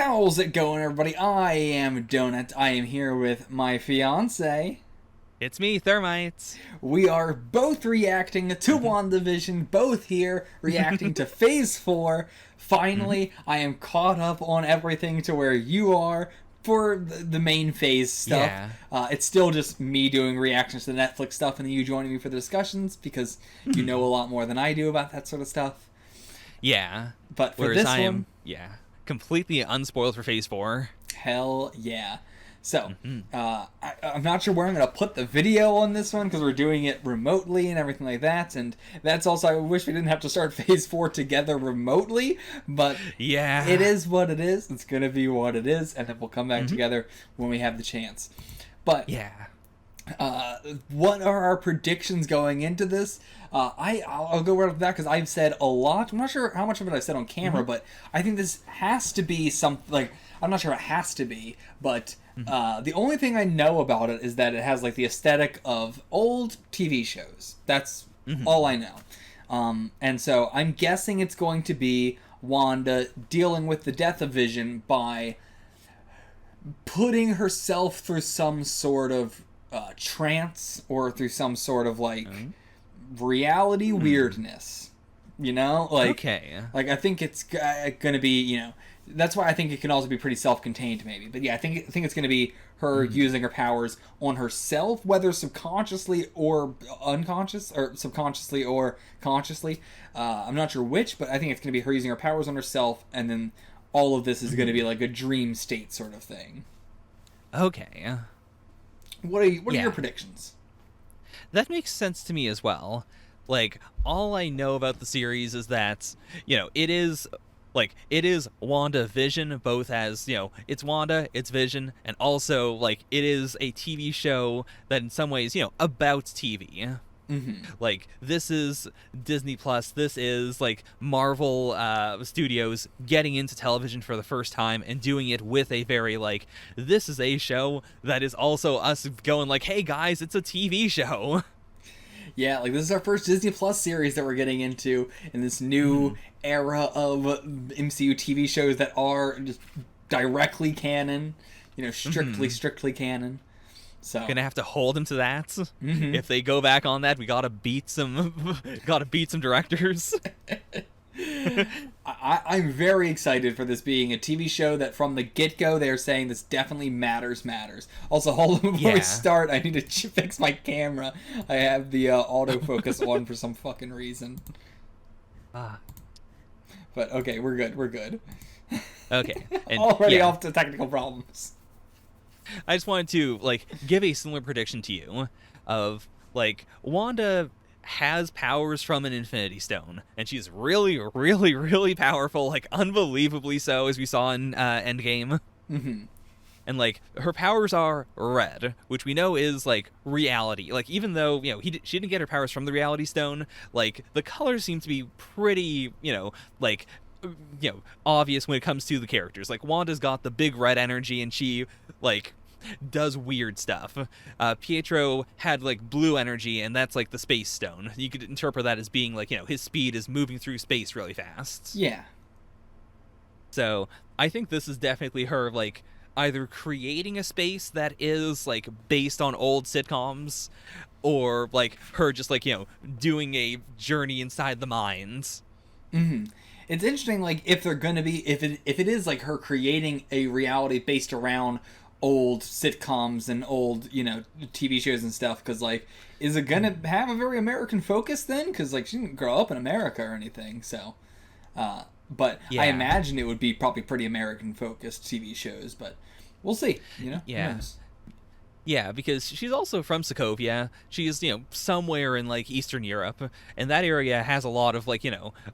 How's it going, everybody? I am Donut. I am here with my fiance. It's me, Thermite. We are both reacting to WandaVision, both here reacting to Phase 4. Finally, I am caught up on everything to where you are for the main phase stuff. Yeah. It's still just me doing reactions to the Netflix stuff and then you joining me for the discussions because you know a lot more than I do about that sort of stuff. Yeah. But for Whereas this I am, one, completely unspoiled for Phase 4. hell yeah. So, I'm not sure where I'm going to put the video on this one because we're doing it remotely and everything like that. And that's also, I wish we didn't have to start Phase 4 together remotely. But Yeah. it is what it is. It's going to be what it is. And then we'll come back together when we have the chance. But Yeah. what are our predictions going into this? I'll go right off that because I've said a lot. I'm not sure how much of it I've said on camera, but I think this has to be something like, I'm not sure it has to be, but the only thing I know about it is that it has like the aesthetic of old TV shows. That's all I know. And so I'm guessing it's going to be Wanda dealing with the death of Vision by putting herself through some sort of trance or through some sort of like reality weirdness. You know, like Okay. like I think it's going to be, you know, that's why I think it can also be pretty self-contained maybe. But yeah, I think it's going to be her using her powers on herself, whether subconsciously or unconscious, or subconsciously or consciously. I'm not sure which, but I think it's going to be her using her powers on herself, and then all of this is going to be like a dream state sort of thing. Okay. What are your predictions? That makes sense to me as well. Like, all I know about the series is that, it is WandaVision, both as, it's Wanda, it's Vision, and also, like, it is a TV show that in some ways, about TV. Like, this is Disney Plus, this is, like, Marvel Studios getting into television for the first time and doing it with a very, like, this is a show that is also us going, like, hey guys, it's a TV show. Yeah, like this is our first Disney Plus series that we're getting into in this new era of MCU TV shows that are just directly canon, strictly canon. So Gonna have to hold them to that. If they go back on that, we gotta beat some directors. I'm very excited for this being a TV show that from the get-go they're saying this definitely matters. Also, hold on before we start, I need to fix my camera. I have the autofocus on for some fucking reason. But okay, we're good. Okay. And, already off to technical problems. I just wanted to, like, give a similar prediction to you of, like, Wanda has powers from an Infinity Stone, and she's really, really, really powerful, like, unbelievably so, as we saw in Endgame. And, like, her powers are red, which we know is, like, reality. Like, even though, she didn't get her powers from the Reality Stone, like, the colors seem to be pretty, like, obvious when it comes to the characters. Like, Wanda's got the big red energy, and she, like, does weird stuff. Pietro had, like, blue energy, and that's, like, the space stone. You could interpret that as being, like, his speed is moving through space really fast. Yeah. So, I think this is definitely her, like, either creating a space that is, like, based on old sitcoms, or, like, her just, like, doing a journey inside the minds. It's interesting, like, if they're gonna be, if it is, like, her creating a reality based around old sitcoms and old, TV shows and stuff, because, like, is it gonna have a very American focus then? Because, like, she didn't grow up in America or anything, so, but I imagine it would be probably pretty American focused TV shows, but we'll see, Yeah. Who knows? Yeah, because she's also from Sokovia. She's, somewhere in, like, Eastern Europe, and that area has a lot of, like,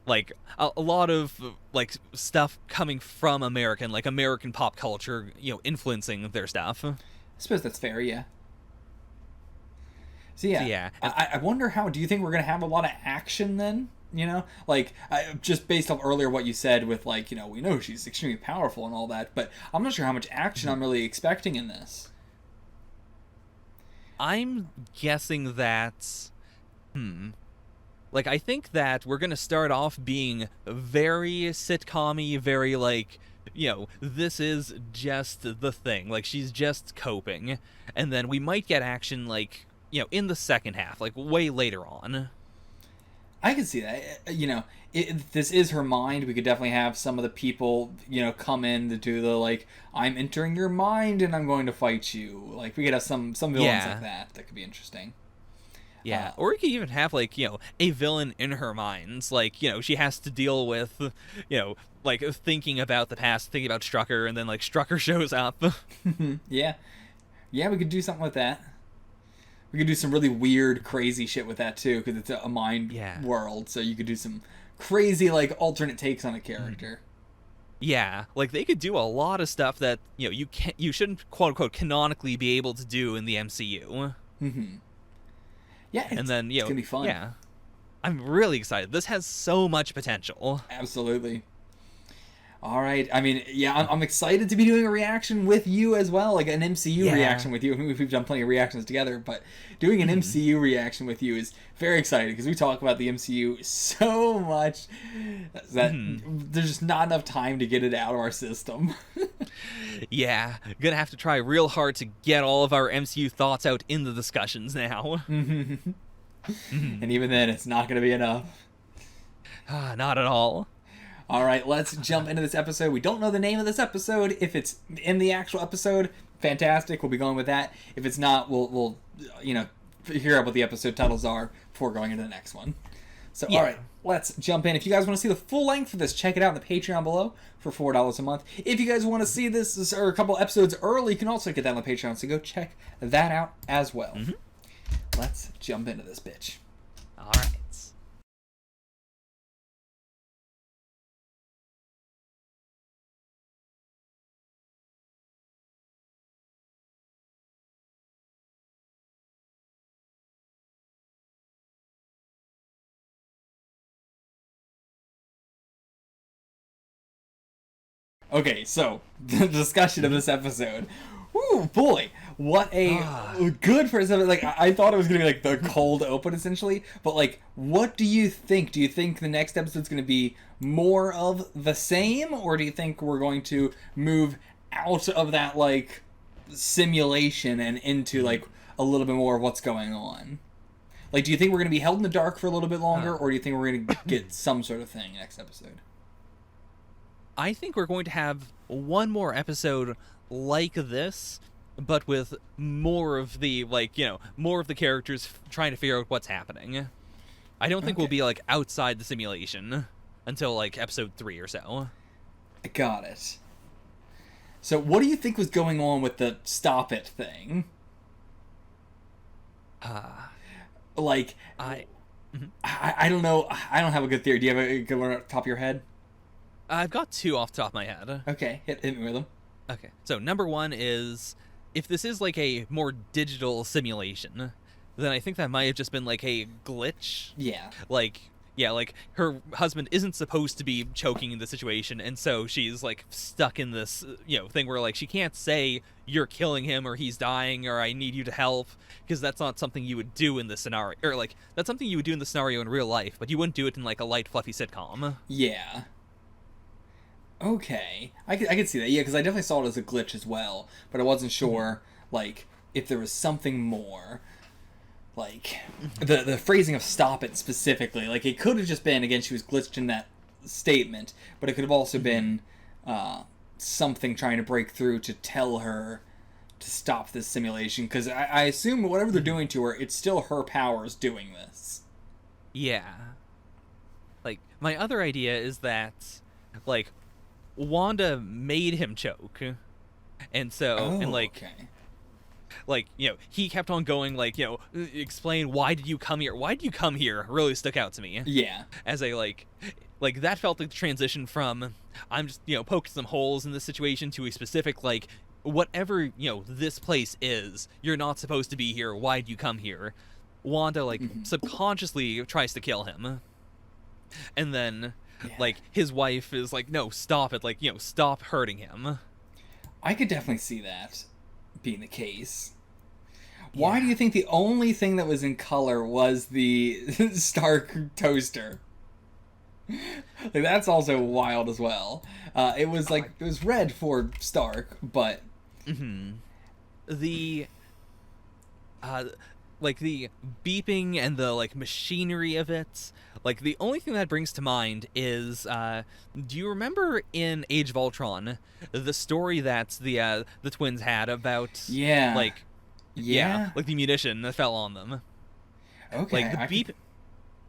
like, a lot of, like, stuff coming from American pop culture, influencing their stuff. I suppose that's fair, yeah. So yeah, I wonder do you think we're going to have a lot of action then? Like, just based off earlier what you said with, like, we know she's extremely powerful and all that, but I'm not sure how much action I'm really expecting in this. I'm guessing that, like, I think that we're gonna start off being very sitcom-y, very, like, this is just the thing. Like, she's just coping. And then we might get action, like, in the second half, like, way later on. I can see that. If this is her mind, we could definitely have some of the people, come in to do the, like, I'm entering your mind and I'm going to fight you. Like, we could have some villains like that could be interesting. Yeah, or you could even have, like, a villain in her minds. Like, she has to deal with, like, thinking about the past, thinking about Strucker, and then, like, Strucker shows up. Yeah. Yeah, we could do something with that. We could do some really weird, crazy shit with that, too, because it's a mind world, so you could do some crazy, like, alternate takes on a character. Yeah, like, they could do a lot of stuff that, you shouldn't, quote-unquote, canonically be able to do in the MCU. Mm-hmm. Yeah, and then, it's gonna be fun. Yeah. I'm really excited. This has so much potential. Absolutely. All right. I mean, yeah, I'm excited to be doing a reaction with you as well, like an MCU reaction with you. I mean, we've done plenty of reactions together, but doing an MCU reaction with you is very exciting because we talk about the MCU so much that there's just not enough time to get it out of our system. Yeah, gonna have to try real hard to get all of our MCU thoughts out in the discussions now. And even then, it's not gonna be enough. Not at all. All right, let's jump into this episode. We don't know the name of this episode. If it's in the actual episode, fantastic. We'll be going with that. If it's not, we'll figure out what the episode titles are before going into the next one. So, all right, let's jump in. If you guys want to see the full length of this, check it out in the Patreon below for $4 a month. If you guys want to see this or a couple episodes early, you can also get that on the Patreon, so go check that out as well. Let's jump into this bitch. All right. Okay, so the discussion of this episode. Ooh, boy, what a good first episode. Like, I thought it was gonna be like the cold open essentially, but like, what do you think? Do you think the next episode's gonna be more of the same, or do you think we're going to move out of that like simulation and into like a little bit more of what's going on? Like, do you think we're gonna be held in the dark for a little bit longer, or do you think we're gonna get some sort of thing next episode? I think we're going to have one more episode like this, but with more of the, more of the characters trying to figure out what's happening. I don't think we'll be, like, outside the simulation until, like, episode 3 or so. I got it. So what do you think was going on with the stop it thing? I don't know. I don't have a good theory. Do you have a good one at the top of your head? I've got 2 off the top of my head. Okay, hit me with them. Okay, so number 1 is, if this is like a more digital simulation, then I think that might have just been like a glitch. Yeah. Like her husband isn't supposed to be choking in the situation, and so she's like stuck in this, thing where like she can't say you're killing him or he's dying or I need you to help, because that's not something you would do in the scenario, or like that's something you would do in the scenario in real life, but you wouldn't do it in like a light fluffy sitcom. Yeah. Okay, I could see that. Yeah, because I definitely saw it as a glitch as well, but I wasn't sure like if there was something more. Like the phrasing of "stop it" specifically, like it could have just been, again, she was glitched in that statement, but it could have also been something trying to break through to tell her to stop this simulation. Because I assume whatever they're doing to her, it's still her powers doing this. Yeah. Like, my other idea is that, like, Wanda made him choke, and so he kept on going, like, explain, why did you come here really stuck out to me. Yeah, as a like that felt like the transition from I'm just poking some holes in this situation to a specific, like, whatever this place is, you're not supposed to be here, why'd you come here. Wanda subconsciously tries to kill him, and then like his wife is like, no, stop it, like, stop hurting him. I could definitely see that being the case. Why do you think the only thing that was in color was the Stark toaster? Like that's also wild as well. It was like it was red for Stark, but The uh like the beeping and the like machinery of it, like the only thing that brings to mind is do you remember in Age of Ultron the story that the twins had about yeah, like yeah, like the munition that fell on them, okay, like the beep.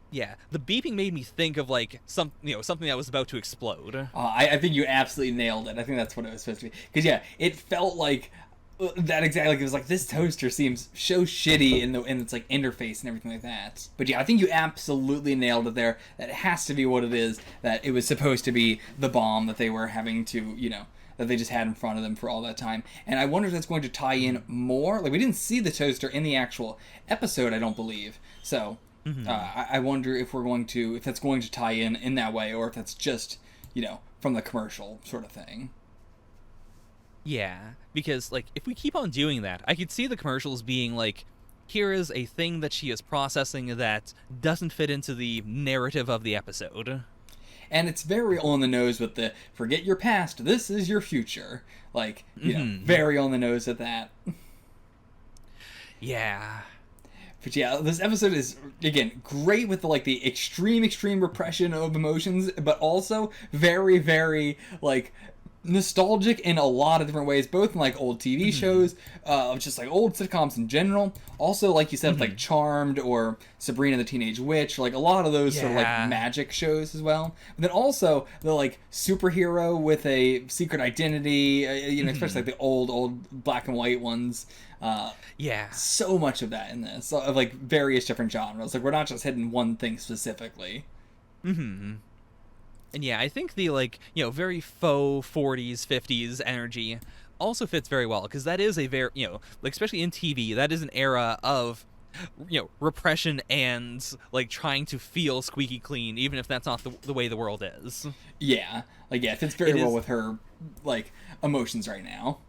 Yeah, the beeping made me think of like something that was about to explode. I think you absolutely nailed it. I think that's what it was supposed to be. Because yeah, it felt like that exactly. Like, it was like this toaster seems so shitty in its like interface and everything like that. But yeah, I think you absolutely nailed it there. That has to be what it is. That it was supposed to be the bomb that they were having to that they just had in front of them for all that time. And I wonder if that's going to tie in more. Like we didn't see the toaster in the actual episode, I don't believe. So. I wonder if if that's going to tie in that way, or if that's just, from the commercial sort of thing. Yeah, because like if we keep on doing that, I could see the commercials being like, here is a thing that she is processing that doesn't fit into the narrative of the episode. And it's very on the nose with the forget your past, this is your future. Like, very on the nose at that. Yeah. But yeah, this episode is, again, great with the extreme repression of emotions, but also very, very, nostalgic in a lot of different ways, both in, old TV shows, just, old sitcoms in general. Also, like you said, with, Charmed or Sabrina the Teenage Witch, a lot of those sort of, magic shows as well. But then also, the, superhero with a secret identity, especially, the old black and white ones. So much of that in this, of various different genres. We're not just hitting one thing specifically. And yeah, I think the very faux 40s 50s energy also fits very well, because that is a very especially in TV, that is an era of repression and trying to feel squeaky clean, even if that's not the way the world is. Yeah, it fits very well with her emotions right now.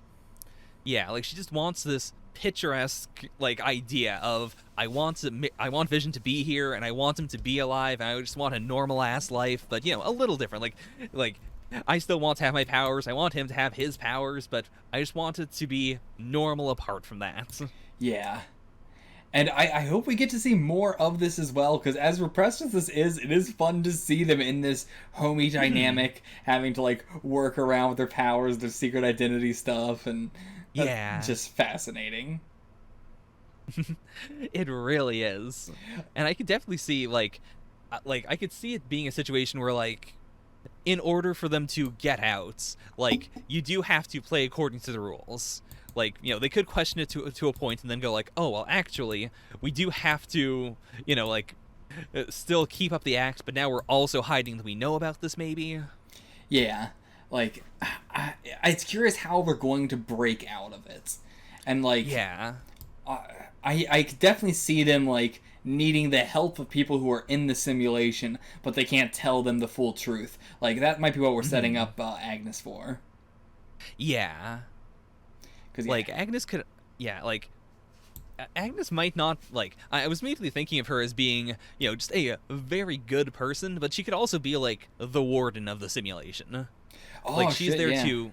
Yeah, she just wants this picturesque idea of I want Vision to be here, and I want him to be alive, and I just want a normal ass life, but a little different. I still want to have my powers, I want him to have his powers, but I just want it to be normal apart from that. Yeah. And I hope we get to see more of this as well, because as repressed as this is, it is fun to see them in this homey dynamic, having to work around with their powers, their secret identity stuff, and that's just fascinating. It really is. And I could definitely see I could see it being a situation where in order for them to get out, you do have to play according to the rules. They could question it to a point and then go oh, well, actually, we do have to, still keep up the act, but now we're also hiding that we know about this, maybe? Yeah. It's curious how we're going to break out of it. And, I could definitely see them, needing the help of people who are in the simulation, but they can't tell them the full truth. That might be what we're setting up Agnes for. Yeah. Agnes could, Agnes might not, I was immediately thinking of her as being, just a very good person, but she could also be, the warden of the simulation. Oh, she's shit, there yeah. to,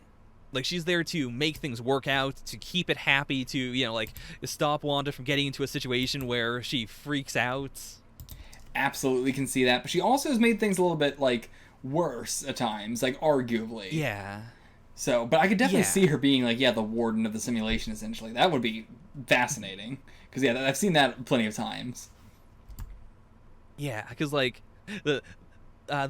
she's there to make things work out, to keep it happy, to, stop Wanda from getting into a situation where she freaks out. Absolutely can see that, but she also has made things a little bit, worse at times, arguably. Yeah. So, but I could definitely see her being the warden of the simulation, essentially. That would be fascinating. Because, I've seen that plenty of times. Yeah, because, the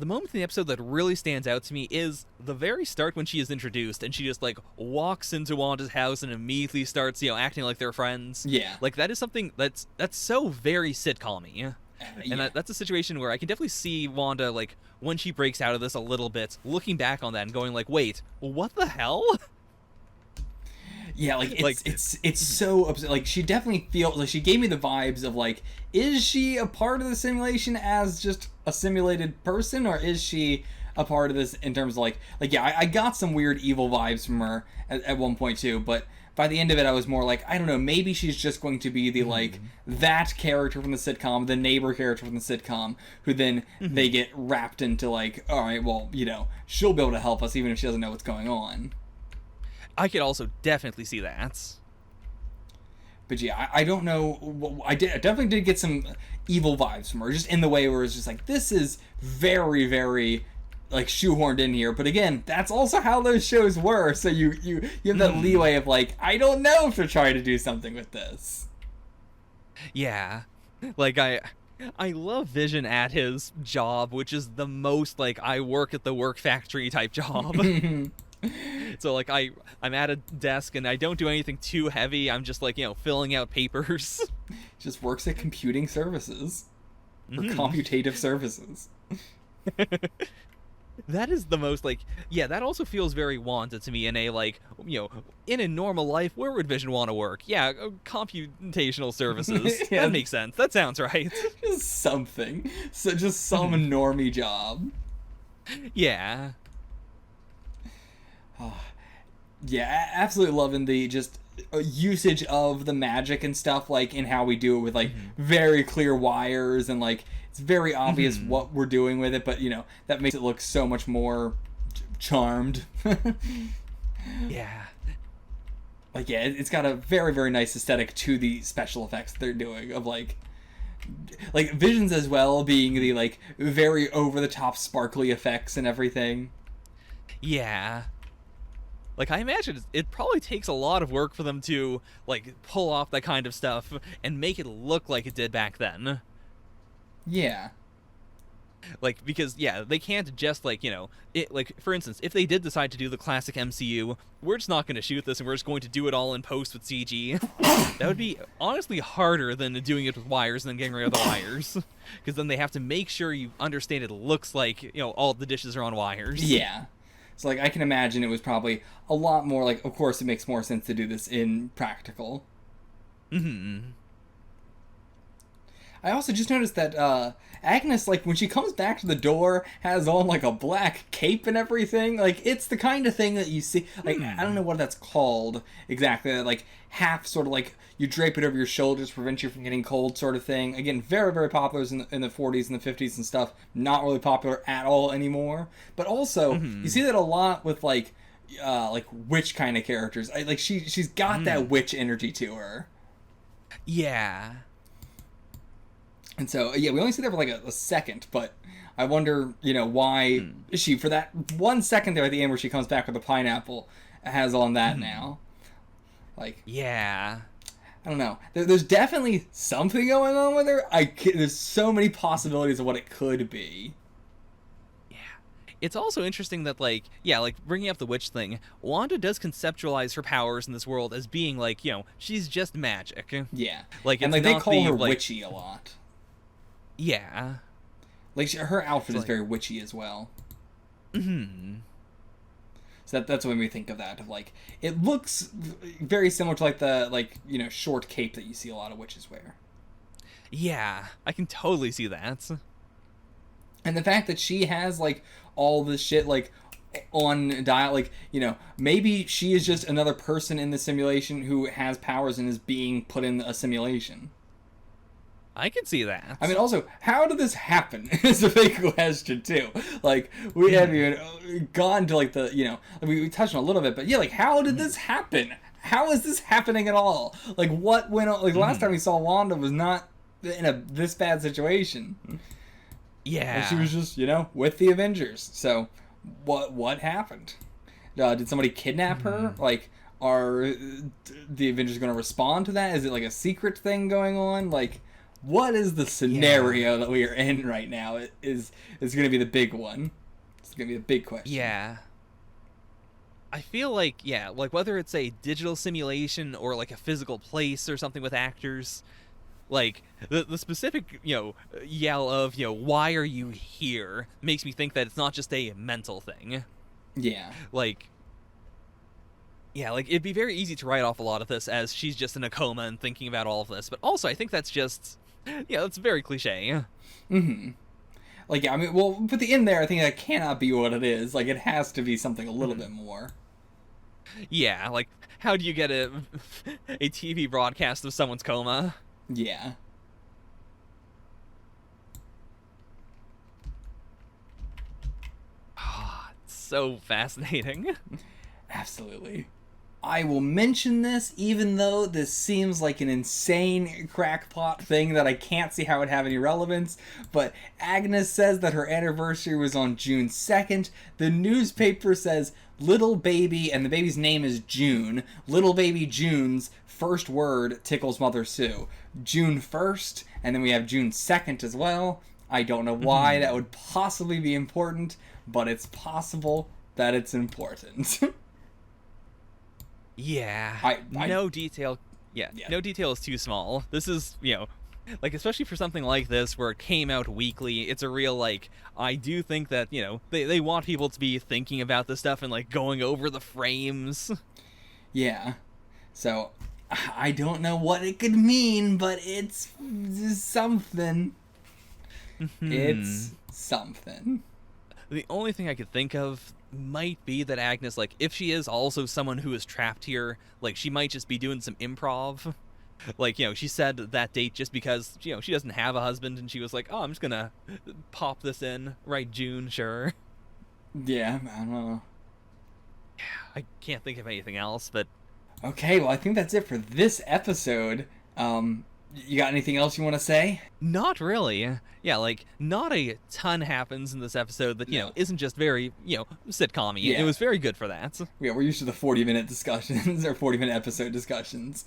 moment in the episode that really stands out to me is the very start when she is introduced, and she just, walks into Wanda's house and immediately starts, acting like they're friends. Yeah. That is something that's so very sitcom-y. And that's a situation where I can definitely see Wanda, when she breaks out of this a little bit, looking back on that and going wait, what the hell? Yeah, it's so upset. She definitely feels she gave me the vibes of is she a part of the simulation as just a simulated person, or is she a part of this in terms of like yeah, I got some weird evil vibes from her at one point too, but by the end of it I was more like, I don't know, maybe she's just going to be the like that character from the sitcom, the neighbor character from the sitcom, who then they get wrapped into like, all right, well, you know, she'll be able to help us even if she doesn't know what's going on. I could also definitely see that. But yeah, I don't know. I definitely did get some evil vibes from her, just in the way where it's just like, this is very, very like shoehorned in here. But again, that's also how those shows were. So you have that leeway of like, I don't know if they're trying to do something with this. Yeah, like I love Vision at his job, which is the most like I work at the work factory type job. So like I'm at a desk and I don't do anything too heavy. I'm just like, you know, filling out papers. Just works at computing services or computative services. That is the most like, yeah, that also feels very Wanda to me in a like, you know, in a normal life, where would Vision want to work? Yeah, computational services. Yeah. That makes sense. That sounds right. Just something. So just some normie job. Yeah. Yeah, absolutely loving the just usage of the magic and stuff, like in how we do it with like very clear wires, and like it's very obvious what we're doing with it, but you know, that makes it look so much more charmed. Yeah. Like yeah, it's got a very, very nice aesthetic to the special effects they're doing of like Visions as well being the like very over the top sparkly effects and everything. Yeah. Like, I imagine it probably takes a lot of work for them to, like, pull off that kind of stuff and make it look like it did back then. Yeah. Like, because, yeah, they can't just, like, you know, like, for instance, if they did decide to do the classic MCU, we're just not going to shoot this and we're just going to do it all in post with CG. That would be, honestly, harder than doing it with wires and then getting rid of the wires. Because then they have to make sure you understand it looks like, you know, all the dishes are on wires. Yeah. So, like, I can imagine it was probably a lot more, like, of course it makes more sense to do this in practical. I also just noticed that Agnes, like, when she comes back to the door, has on, like, a black cape and everything. Like, it's the kind of thing that you see, like, I don't know what that's called exactly, like, half sort of, like, you drape it over your shoulders to prevent you from getting cold sort of thing. Again, very, very popular in the 40s and the 50s and stuff. Not really popular at all anymore. But also, you see that a lot with, like witch kind of characters. Like, she's got that witch energy to her. Yeah. And so, yeah, we only see that for like a second, but I wonder, you know, why she, for that 1 second there at the end where she comes back with a pineapple, has on that now. Like, yeah. I don't know. There's definitely something going on with her. There's so many possibilities of what it could be. Yeah. It's also interesting that, like, yeah, like, bringing up the witch thing, Wanda does conceptualize her powers in this world as being, like, you know, she's just magic. Yeah. Like, and, like, they call her witchy a lot. Yeah. Like, her outfit is very witchy as well. So that's when we think of that. Of like, it looks very similar to like the, like, you know, short cape that you see a lot of witches wear. Yeah, I can totally see that. And the fact that she has like all this shit like on dial, like, you know, maybe she is just another person in the simulation who has powers and is being put in a simulation. I can see that. I mean, also, how did this happen is a big question, too. Like, we haven't even gone to, like, the, you know, we touched on a little bit, but yeah, like, how did this happen? How is this happening at all? Like, what went on? Like, last time we saw Wanda was not in this bad situation. Yeah. And she was just, you know, with the Avengers. So, what happened? Did somebody kidnap her? Like, are the Avengers going to respond to that? Is it, like, a secret thing going on? Like, what is the scenario that we are in right now? It is going to be the big one. It's going to be the big question. Yeah. I feel like, yeah, like whether it's a digital simulation or like a physical place or something with actors, like the specific, you know, yell of, you know, why are you here makes me think that it's not just a mental thing. Yeah. Like, yeah, like it'd be very easy to write off a lot of this as she's just in a coma and thinking about all of this, but also I think that's just, yeah, that's very cliche. Like, yeah, I mean, well, put the in there, I think that cannot be what it is. Like, it has to be something a little bit more. Yeah, like, how do you get a TV broadcast of someone's coma? Yeah. Ah, it's so fascinating. Absolutely. I will mention this even though this seems like an insane crackpot thing that I can't see how it would have any relevance, but Agnes says that her anniversary was on June 2nd. The newspaper says little baby, and the baby's name is June. Little baby June's first word tickles Mother Sue. June 1st, and then we have June 2nd as well. I don't know why that would possibly be important, but it's possible that it's important. Yeah. No detail. Yeah, no detail is too small. This is, like, especially for something like this where it came out weekly, it's a real, like, I do think that, they want people to be thinking about this stuff and, like, going over the frames. Yeah. So, I don't know what it could mean, but it's something. It's something. The only thing I could think of might be that Agnes, like, if she is also someone who is trapped here, like, she might just be doing some improv. Like, she said that date just because, she doesn't have a husband, and she was like, oh, I'm just gonna pop this in, right, June, sure. Yeah, I don't know. I can't think of anything else, but... Okay, well, I think that's it for this episode. You got anything else you want to say? Not really. Yeah, like, not a ton happens in this episode that, isn't just very, sitcom-y. Yeah. It was very good for that. Yeah, we're used to the 40-minute discussions, or 40-minute episode discussions.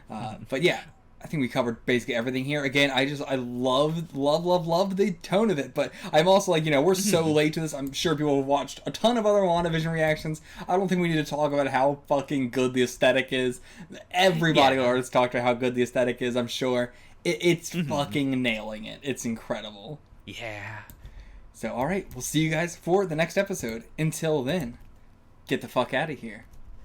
But yeah, I think we covered basically everything here. Again, I love the tone of it, but I'm also like, we're so late to this. I'm sure people have watched a ton of other WandaVision reactions. I don't think we need to talk about how fucking good the aesthetic is. Everybody already talked about how good the aesthetic is, I'm sure. It's fucking nailing it. It's incredible. Yeah. So, alright, we'll see you guys for the next episode. Until then, get the fuck out of here.